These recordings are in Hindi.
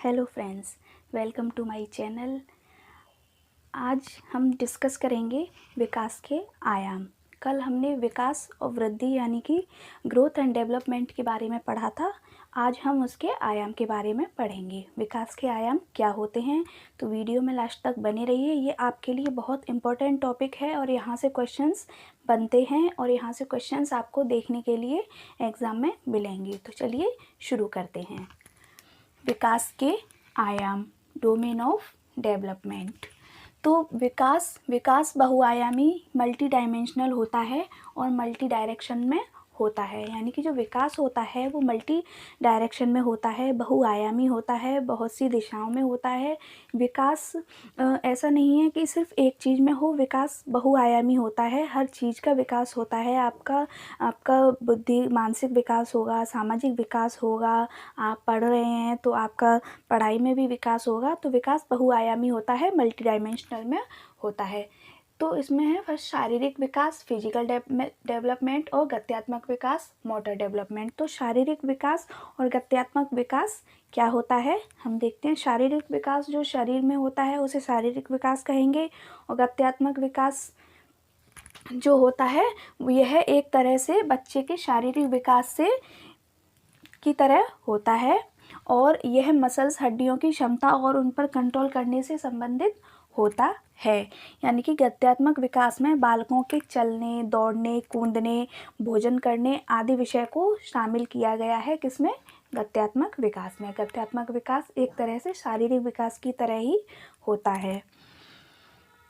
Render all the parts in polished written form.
Hello friends, welcome to my channel. आज हम डिस्कस करेंगे विकास के आयाम। कल हमने विकास और वृद्धि यानी कि ग्रोथ एंड डेवलपमेंट के बारे में पढ़ा था। आज हम उसके आयाम के बारे में पढ़ेंगे। विकास के आयाम क्या होते हैं, तो वीडियो में लास्ट तक बने रहिए। ये आपके लिए बहुत इम्पोर्टेंट टॉपिक है और यहाँ से क्वेश्चंस बनते हैं और यहाँ से क्वेश्चंस आपको देखने के लिए एग्ज़ाम में मिलेंगे। तो चलिए शुरू करते हैं। विकास के आयाम, डोमेन ऑफ डेवलपमेंट। तो विकास बहुआयामी मल्टी डायमेंशनल होता है और मल्टी डायरेक्शन में होता है। यानी कि जो विकास होता है वो मल्टी डायरेक्शन में होता है, बहुआयामी होता है, बहुत सी दिशाओं में होता है। विकास ऐसा नहीं है कि सिर्फ एक चीज़ में हो, विकास बहुआयामी होता है, हर चीज़ का विकास होता है। आपका बुद्धि मानसिक विकास होगा, सामाजिक विकास होगा, आप पढ़ रहे हैं तो आपका पढ़ाई में भी विकास होगा। तो विकास बहुआयामी होता है, मल्टी डायमेंशनल में होता है। तो इसमें है फर्स्ट शारीरिक विकास, फिजिकल डेवलपमेंट, और गत्यात्मक विकास, मोटर डेवलपमेंट। तो शारीरिक विकास और गत्यात्मक विकास क्या होता है हम देखते हैं। शारीरिक विकास जो शरीर में होता है उसे शारीरिक विकास कहेंगे, और गत्यात्मक विकास जो होता है यह एक तरह से बच्चे के शारीरिक विकास से की तरह होता है, और यह मसल्स, हड्डियों की क्षमता और उन पर कंट्रोल करने से संबंधित होता है। यानी कि गत्यात्मक विकास में बालकों के चलने, दौड़ने, कूदने, भोजन करने आदि विषय को शामिल किया गया है। किसमें? गत्यात्मक विकास में। गत्यात्मक विकास एक तरह से शारीरिक विकास की तरह ही होता है।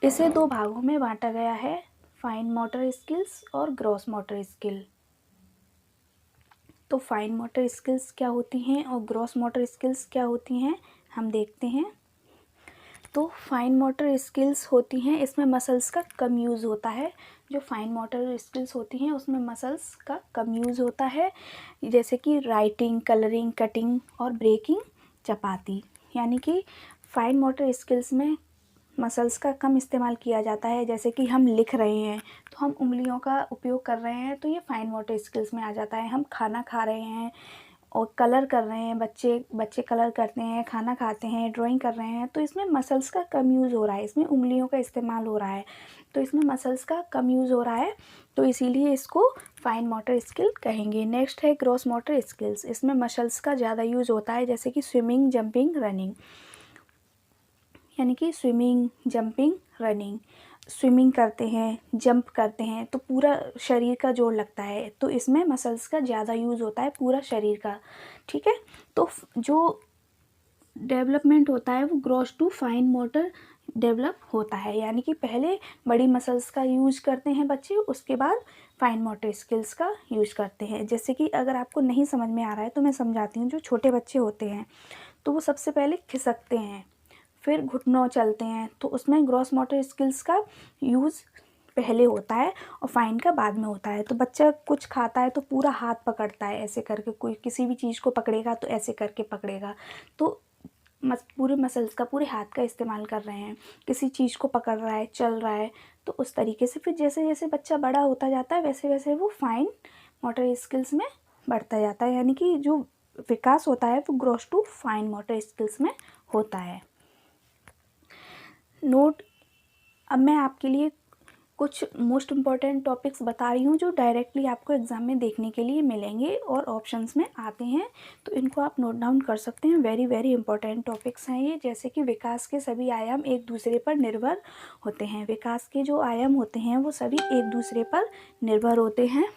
इसे दो भागों में बांटा गया है, फाइन मोटर स्किल्स और ग्रॉस मोटर स्किल। तो फाइन मोटर स्किल्स क्या होती हैं और ग्रॉस मोटर स्किल्स क्या होती हैं हम देखते हैं। तो फाइन मोटर स्किल्स होती हैं, इसमें मसल्स का कम यूज़ होता है। जो फाइन मोटर स्किल्स होती हैं उसमें मसल्स का कम यूज़ होता है, जैसे कि राइटिंग, कलरिंग, कटिंग और ब्रेकिंग चपाती। यानी कि फाइन मोटर स्किल्स में मसल्स का कम इस्तेमाल किया जाता है। जैसे कि हम लिख रहे हैं तो हम उंगलियों का उपयोग कर रहे हैं, तो ये फाइन मोटर स्किल्स में आ जाता है। हम खाना खा रहे हैं और कलर कर रहे हैं, बच्चे कलर करते हैं, खाना खाते हैं, ड्राइंग कर रहे हैं, तो इसमें मसल्स का कम यूज़ हो रहा है, इसमें उंगलियों का इस्तेमाल हो रहा है, तो इसमें मसल्स का कम यूज़ हो रहा है, तो इसीलिए इसको फाइन मोटर स्किल कहेंगे। नेक्स्ट है ग्रॉस मोटर स्किल्स। इसमें मसल्स का ज़्यादा यूज़ होता है, जैसे कि स्विमिंग, जंपिंग, रनिंग। यानी कि स्विमिंग, जंपिंग, रनिंग। स्विमिंग करते हैं, जंप करते हैं तो पूरा शरीर का जोर लगता है, तो इसमें मसल्स का ज़्यादा यूज़ होता है, पूरा शरीर का। ठीक है, तो जो डेवलपमेंट होता है वो gross to fine motor develop होता है। यानी कि पहले बड़ी मसल्स का यूज़ करते हैं बच्चे, उसके बाद फाइन मोटर स्किल्स का यूज़ करते हैं। जैसे कि अगर आपको नहीं समझ में आ रहा है तो मैं समझाती हूँ। जो छोटे बच्चे होते हैं तो वो सबसे पहले खिसकते हैं, फिर घुटनों चलते हैं, तो उसमें ग्रॉस मोटर स्किल्स का यूज़ पहले होता है और फाइन का बाद में होता है। तो बच्चा कुछ खाता है तो पूरा हाथ पकड़ता है ऐसे करके, कोई किसी भी चीज़ को पकड़ेगा तो ऐसे करके पकड़ेगा, तो पूरे मसल्स का, पूरे हाथ का इस्तेमाल कर रहे हैं। किसी चीज़ को पकड़ रहा है, चल रहा है, तो उस तरीके से फिर जैसे जैसे बच्चा बड़ा होता जाता है वैसे वैसे वो फाइन मोटर स्किल्स में बढ़ता जाता है। यानी कि जो विकास होता है वो gross to fine motor skills में होता है। नोट, अब मैं आपके लिए कुछ मोस्ट इम्पॉर्टेंट टॉपिक्स बता रही हूँ जो डायरेक्टली आपको एग्ज़ाम में देखने के लिए मिलेंगे और ऑप्शंस में आते हैं, तो इनको आप नोट डाउन कर सकते हैं। वेरी वेरी इंपॉर्टेंट टॉपिक्स हैं ये। जैसे कि विकास के सभी आयाम एक दूसरे पर निर्भर होते हैं। विकास के जो आयाम होते हैं वो सभी एक दूसरे पर निर्भर होते हैं,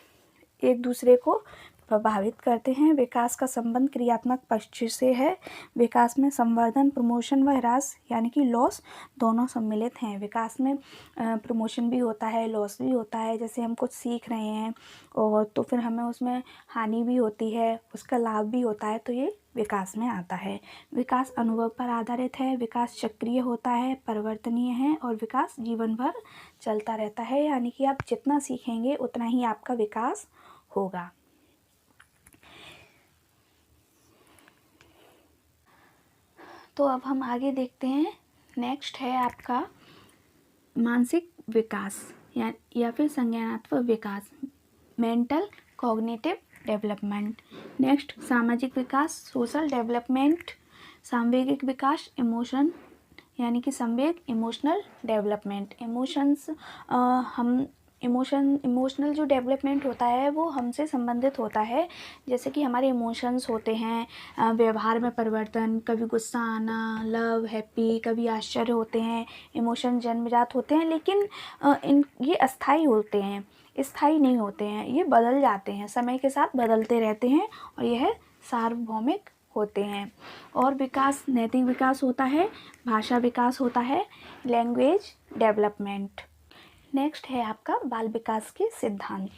एक दूसरे को प्रभावित करते हैं। विकास का संबंध क्रियात्मक पक्ष से है। विकास में संवर्धन, प्रमोशन व ह्रास यानी कि लॉस दोनों सम्मिलित हैं। विकास में प्रमोशन भी होता है, लॉस भी होता है। जैसे हम कुछ सीख रहे हैं और तो फिर हमें उसमें हानि भी होती है, उसका लाभ भी होता है, तो ये विकास में आता है। विकास अनुभव पर आधारित है, विकास चक्रीय होता है, परिवर्तनीय है, और विकास जीवन भर चलता रहता है। यानी कि आप जितना सीखेंगे उतना ही आपका विकास होगा। तो अब हम आगे देखते हैं। नेक्स्ट है आपका मानसिक विकास या फिर संज्ञानात्मक विकास, मेंटल कॉग्निटिव डेवलपमेंट। नेक्स्ट सामाजिक विकास, सोशल डेवलपमेंट। सामवेगिक विकास इमोशन यानी कि संवेग इमोशनल डेवलपमेंट। इमोशंस हम इमोशनल जो डेवलपमेंट होता है वो हमसे संबंधित होता है। जैसे कि हमारे इमोशंस होते हैं, व्यवहार में परिवर्तन, कभी गुस्सा आना, लव, हैप्पी, कभी आश्चर्य होते हैं। इमोशन जन्मजात होते हैं, लेकिन ये अस्थाई होते हैं, स्थायी नहीं होते हैं, ये बदल जाते हैं, समय के साथ बदलते रहते हैं और यह सार्वभौमिक होते हैं। और विकास, नैतिक विकास होता है, भाषा विकास होता है, लैंग्वेज डेवलपमेंट। नेक्स्ट है आपका बाल विकास के सिद्धांत।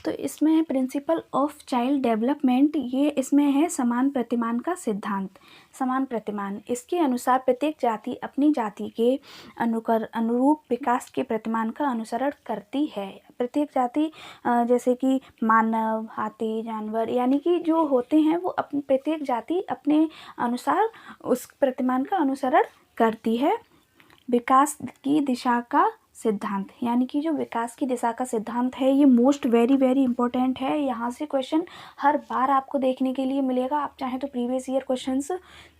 तो इसमें है प्रिंसिपल ऑफ चाइल्ड डेवलपमेंट। ये इसमें है समान प्रतिमान का सिद्धांत। समान प्रतिमान, इसके अनुसार प्रत्येक जाति अपनी जाति के अनुरूप विकास के प्रतिमान का अनुसरण करती है। प्रत्येक जाति जैसे कि मानव, हाथी, जानवर, यानी कि जो होते हैं वो प्रत्येक जाति अपने अनुसार उस प्रतिमान का अनुसरण करती है। विकास की दिशा का सिद्धांत, यानी कि जो विकास की दिशा का सिद्धांत है ये मोस्ट वेरी इंपॉर्टेंट है। यहाँ से क्वेश्चन हर बार आपको देखने के लिए मिलेगा। आप चाहें तो प्रीवियस ईयर क्वेश्चंस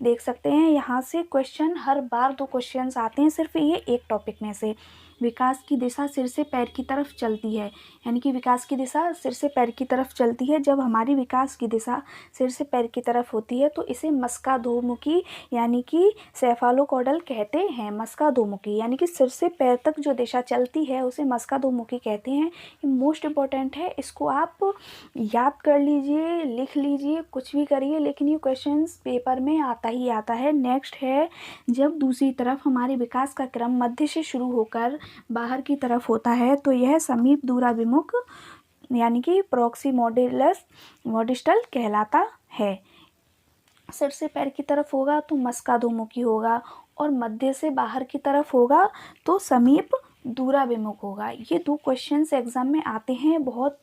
देख सकते हैं। यहाँ से क्वेश्चन हर बार 2 क्वेश्चंस आते हैं सिर्फ ये एक टॉपिक में से। विकास की दिशा सिर से पैर की तरफ चलती है, यानी कि विकास की दिशा सिर से पैर की तरफ चलती है। जब हमारी विकास की दिशा सिर से पैर की तरफ होती है तो इसे मस्काधोमुखी यानी कि सेफालोकॉडल कहते हैं। मस्काधोमुखी यानी कि सिर से पैर तक जो दिशा चलती है उसे मस्काधोमुखी कहते हैं। ये मोस्ट इम्पॉर्टेंट है, इसको आप याद कर लीजिए, लिख लीजिए, कुछ भी करिए, लेकिन ये क्वेश्चंस पेपर में आता ही आता है। नेक्स्ट है, जब दूसरी तरफ हमारे विकास का क्रम मध्य से शुरू होकर बाहर की तरफ होता है तो यह समीप दूराभिमुख यानी कि प्रॉक्सिमोडिलस मॉडिस्टल कहलाता है। सिर से पैर की तरफ होगा तो मस्काधोमुखी होगा और मध्य से बाहर की तरफ होगा तो समीप दूराभिमुख होगा। ये 2 क्वेश्चंस एग्जाम में आते हैं। बहुत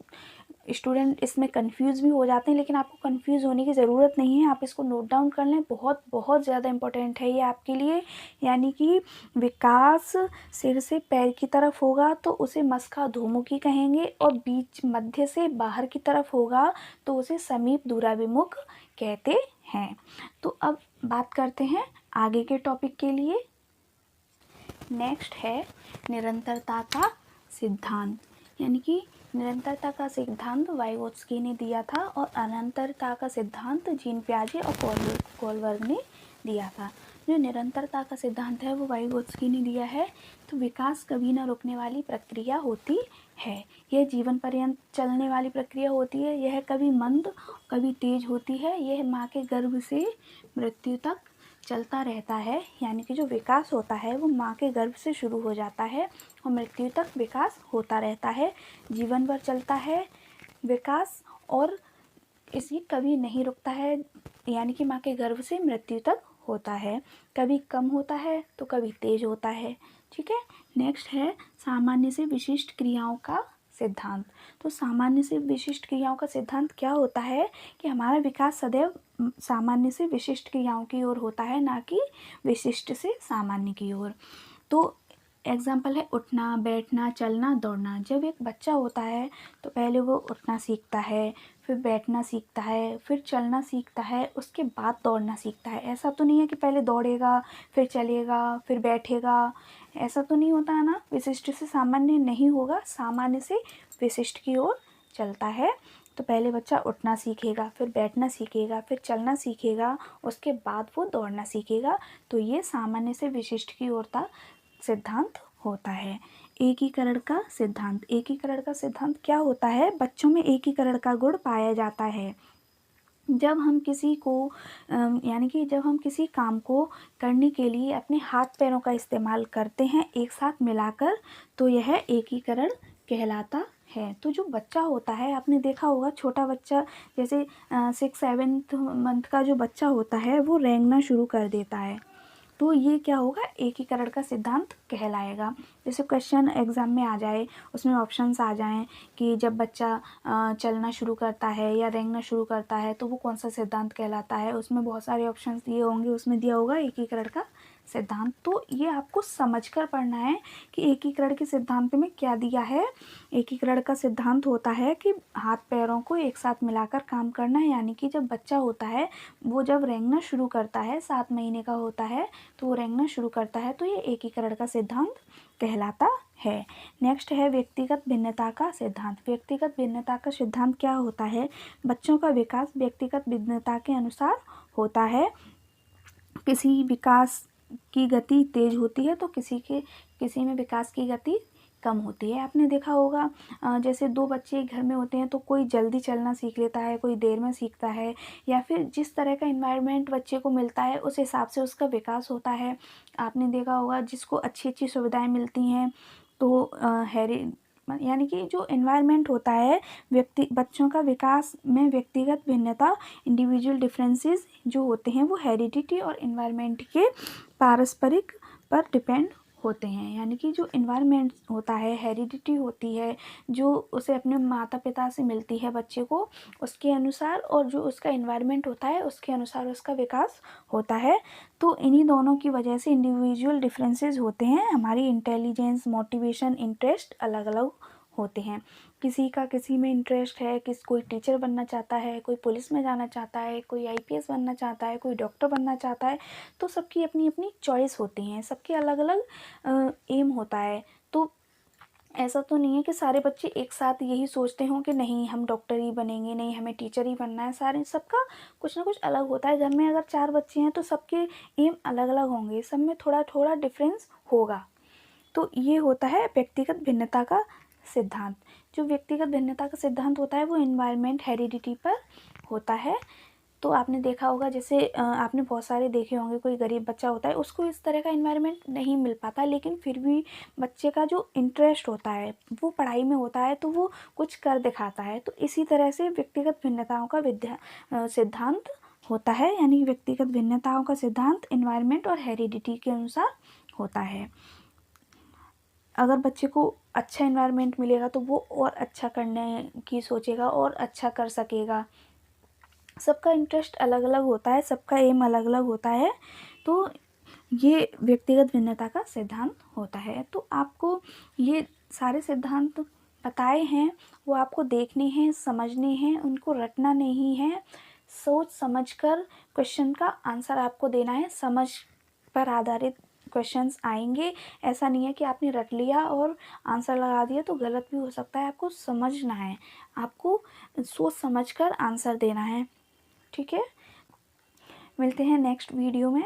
स्टूडेंट इसमें कंफ्यूज भी हो जाते हैं, लेकिन आपको कंफ्यूज होने की ज़रूरत नहीं है। आप इसको नोट डाउन कर लें, बहुत ज़्यादा इम्पोर्टेंट है ये आपके लिए। यानी कि विकास सिर से पैर की तरफ होगा तो उसे मस्काधोमुखी कहेंगे और बीच मध्य से बाहर की तरफ होगा तो उसे समीप दूराभिमुख कहते हैं। तो अब बात करते हैं आगे के टॉपिक के लिए। नेक्स्ट है निरंतरता का सिद्धांत, यानी कि निरंतरता का सिद्धांत वाइगोत्स्की ने दिया था और अनंतरता का सिद्धांत जीन पियाजे और कोलबर्ग ने दिया था। जो निरंतरता का सिद्धांत है वो वाइगोत्स्की ने दिया है। तो विकास कभी न रुकने वाली प्रक्रिया होती है, यह जीवन पर्यंत चलने वाली प्रक्रिया होती है। यह कभी मंद कभी तेज होती है। यह माँ के गर्भ से मृत्यु तक चलता रहता है, यानी कि जो विकास होता है वो माँ के गर्भ से शुरू हो जाता है और मृत्यु तक विकास होता रहता है, जीवन भर चलता है विकास, और इसी कभी नहीं रुकता है, यानी कि माँ के गर्भ से मृत्यु तक होता है। कभी कम होता है तो कभी तेज होता है। ठीक है। नेक्स्ट है सामान्य से विशिष्ट क्रियाओं का सिद्धांत। तो सामान्य से विशिष्ट क्रियाओं का सिद्धांत क्या होता है कि हमारा विकास सदैव सामान्य से विशिष्ट क्रियाओं की ओर होता है, ना कि विशिष्ट से सामान्य की ओर। तो एग्जाम्पल है उठना, बैठना, चलना, दौड़ना। जब एक बच्चा होता है तो पहले वो उठना सीखता है, फिर बैठना सीखता है, फिर चलना सीखता है, उसके बाद दौड़ना सीखता है। ऐसा तो नहीं है कि पहले दौड़ेगा फिर चलेगा फिर बैठेगा, ऐसा तो नहीं होता है ना। विशिष्ट से सामान्य नहीं होगा, सामान्य से विशिष्ट की ओर चलता है। तो पहले बच्चा उठना सीखेगा, फिर बैठना सीखेगा, फिर चलना सीखेगा, उसके बाद वो दौड़ना सीखेगा। तो ये सामान्य से विशिष्ट की ओर का सिद्धांत होता है। एकीकरण का सिद्धांत। एकीकरण का सिद्धांत क्या होता है? बच्चों में एकीकरण का गुण पाया जाता है। जब हम किसी को यानी कि जब हम किसी काम को करने के लिए अपने हाथ पैरों का इस्तेमाल करते हैं एक साथ मिलाकर, तो यह एकीकरण कहलाता है। तो जो बच्चा होता है, आपने देखा होगा छोटा बच्चा जैसे 6-7 मंथ का जो बच्चा होता है वो रेंगना शुरू कर देता है, तो ये क्या होगा? एकीकरण का सिद्धांत कहलाएगा। जैसे क्वेश्चन एग्ज़ाम में आ जाए, उसमें ऑप्शंस आ जाएं कि जब बच्चा चलना शुरू करता है या रेंगना शुरू करता है तो वो कौन सा सिद्धांत कहलाता है। उसमें बहुत सारे ऑप्शंस दिए होंगे, उसमें दिया होगा एकीकरण का सिद्धांत। तो ये आपको समझकर पढ़ना है कि एकीकरण के सिद्धांत में क्या दिया है। एकीकरण का सिद्धांत होता है कि हाथ पैरों को एक साथ मिलाकर काम करना है, यानी कि जब बच्चा होता है वो जब रेंगना शुरू करता है, 7 महीने का होता है तो वो रेंगना शुरू करता है, तो ये एकीकरण का सिद्धांत कहलाता है। नेक्स्ट है व्यक्तिगत भिन्नता का सिद्धांत। व्यक्तिगत भिन्नता का सिद्धांत क्या होता है? बच्चों का विकास व्यक्तिगत भिन्नता के अनुसार होता है। किसी विकास की गति तेज होती है तो किसी में विकास की गति कम होती है। आपने देखा होगा जैसे दो बच्चे घर में होते हैं तो कोई जल्दी चलना सीख लेता है, कोई देर में सीखता है, या फिर जिस तरह का इन्वायरमेंट बच्चे को मिलता है उस हिसाब से उसका विकास होता है। आपने देखा होगा जिसको अच्छी अच्छी सुविधाएं मिलती हैं तो यानी कि जो इन्वायरमेंट होता है बच्चों का विकास में व्यक्तिगत भिन्नता इंडिविजुअल डिफरेंसेस जो होते हैं वो हेरिडिटी और इन्वायरमेंट के पारस्परिक पर डिपेंड होते हैं। यानी कि जो इन्वायरमेंट होता है, हेरिडिटी होती है जो उसे अपने माता पिता से मिलती है बच्चे को, उसके अनुसार, और जो उसका इन्वायरमेंट होता है उसके अनुसार उसका विकास होता है। तो इन्हीं दोनों की वजह से इंडिविजुअल डिफरेंसेस होते हैं। हमारी इंटेलिजेंस, मोटिवेशन, इंटरेस्ट अलग अलग होते हैं। किसी का किसी में इंटरेस्ट है, कोई टीचर बनना चाहता है, कोई पुलिस में जाना चाहता है, कोई आईपीएस बनना चाहता है, कोई डॉक्टर बनना चाहता है। तो सबकी अपनी अपनी चॉइस होती हैं, सबके अलग अलग एम होता है। तो ऐसा तो नहीं है कि सारे बच्चे एक साथ यही सोचते हों कि नहीं हम डॉक्टर ही बनेंगे, नहीं हमें टीचर ही बनना है। सबका कुछ ना कुछ अलग होता है। घर में अगर 4 बच्चे हैं तो सबके एम अलग अलग होंगे, सब में थोड़ा थोड़ा डिफरेंस होगा। तो ये होता है व्यक्तिगत भिन्नता का सिद्धांत। जो व्यक्तिगत भिन्नता का सिद्धांत होता है वो इन्वायरमेंट, हेरिडिटी पर होता है। तो आपने देखा होगा जैसे आपने बहुत सारे देखे होंगे, कोई गरीब बच्चा होता है उसको इस तरह का इन्वायरमेंट नहीं मिल पाता, लेकिन फिर भी बच्चे का जो इंटरेस्ट होता है वो पढ़ाई में होता है तो वो कुछ कर दिखाता है। तो इसी तरह से व्यक्तिगत भिन्नताओं का सिद्धांत होता है। यानी व्यक्तिगत भिन्नताओं का सिद्धांत इन्वायरमेंट और हेरिडिटी के अनुसार होता है। अगर बच्चे को अच्छा इन्वायरमेंट मिलेगा तो वो और अच्छा करने की सोचेगा और अच्छा कर सकेगा। सबका इंटरेस्ट अलग अलग होता है, सबका एम अलग अलग होता है। तो ये व्यक्तिगत भिन्नता का सिद्धांत होता है। तो आपको ये सारे सिद्धांत बताए हैं वो आपको देखने हैं, समझने हैं, उनको रटना नहीं है। सोच समझकर क्वेश्चन का आंसर आपको देना है। समझ पर आधारित क्वेश्चंस आएंगे। ऐसा नहीं है कि आपने रट लिया और आंसर लगा दिया तो गलत भी हो सकता है। आपको समझना है, आपको सोच समझकर आंसर देना है। ठीक है, मिलते हैं नेक्स्ट वीडियो में।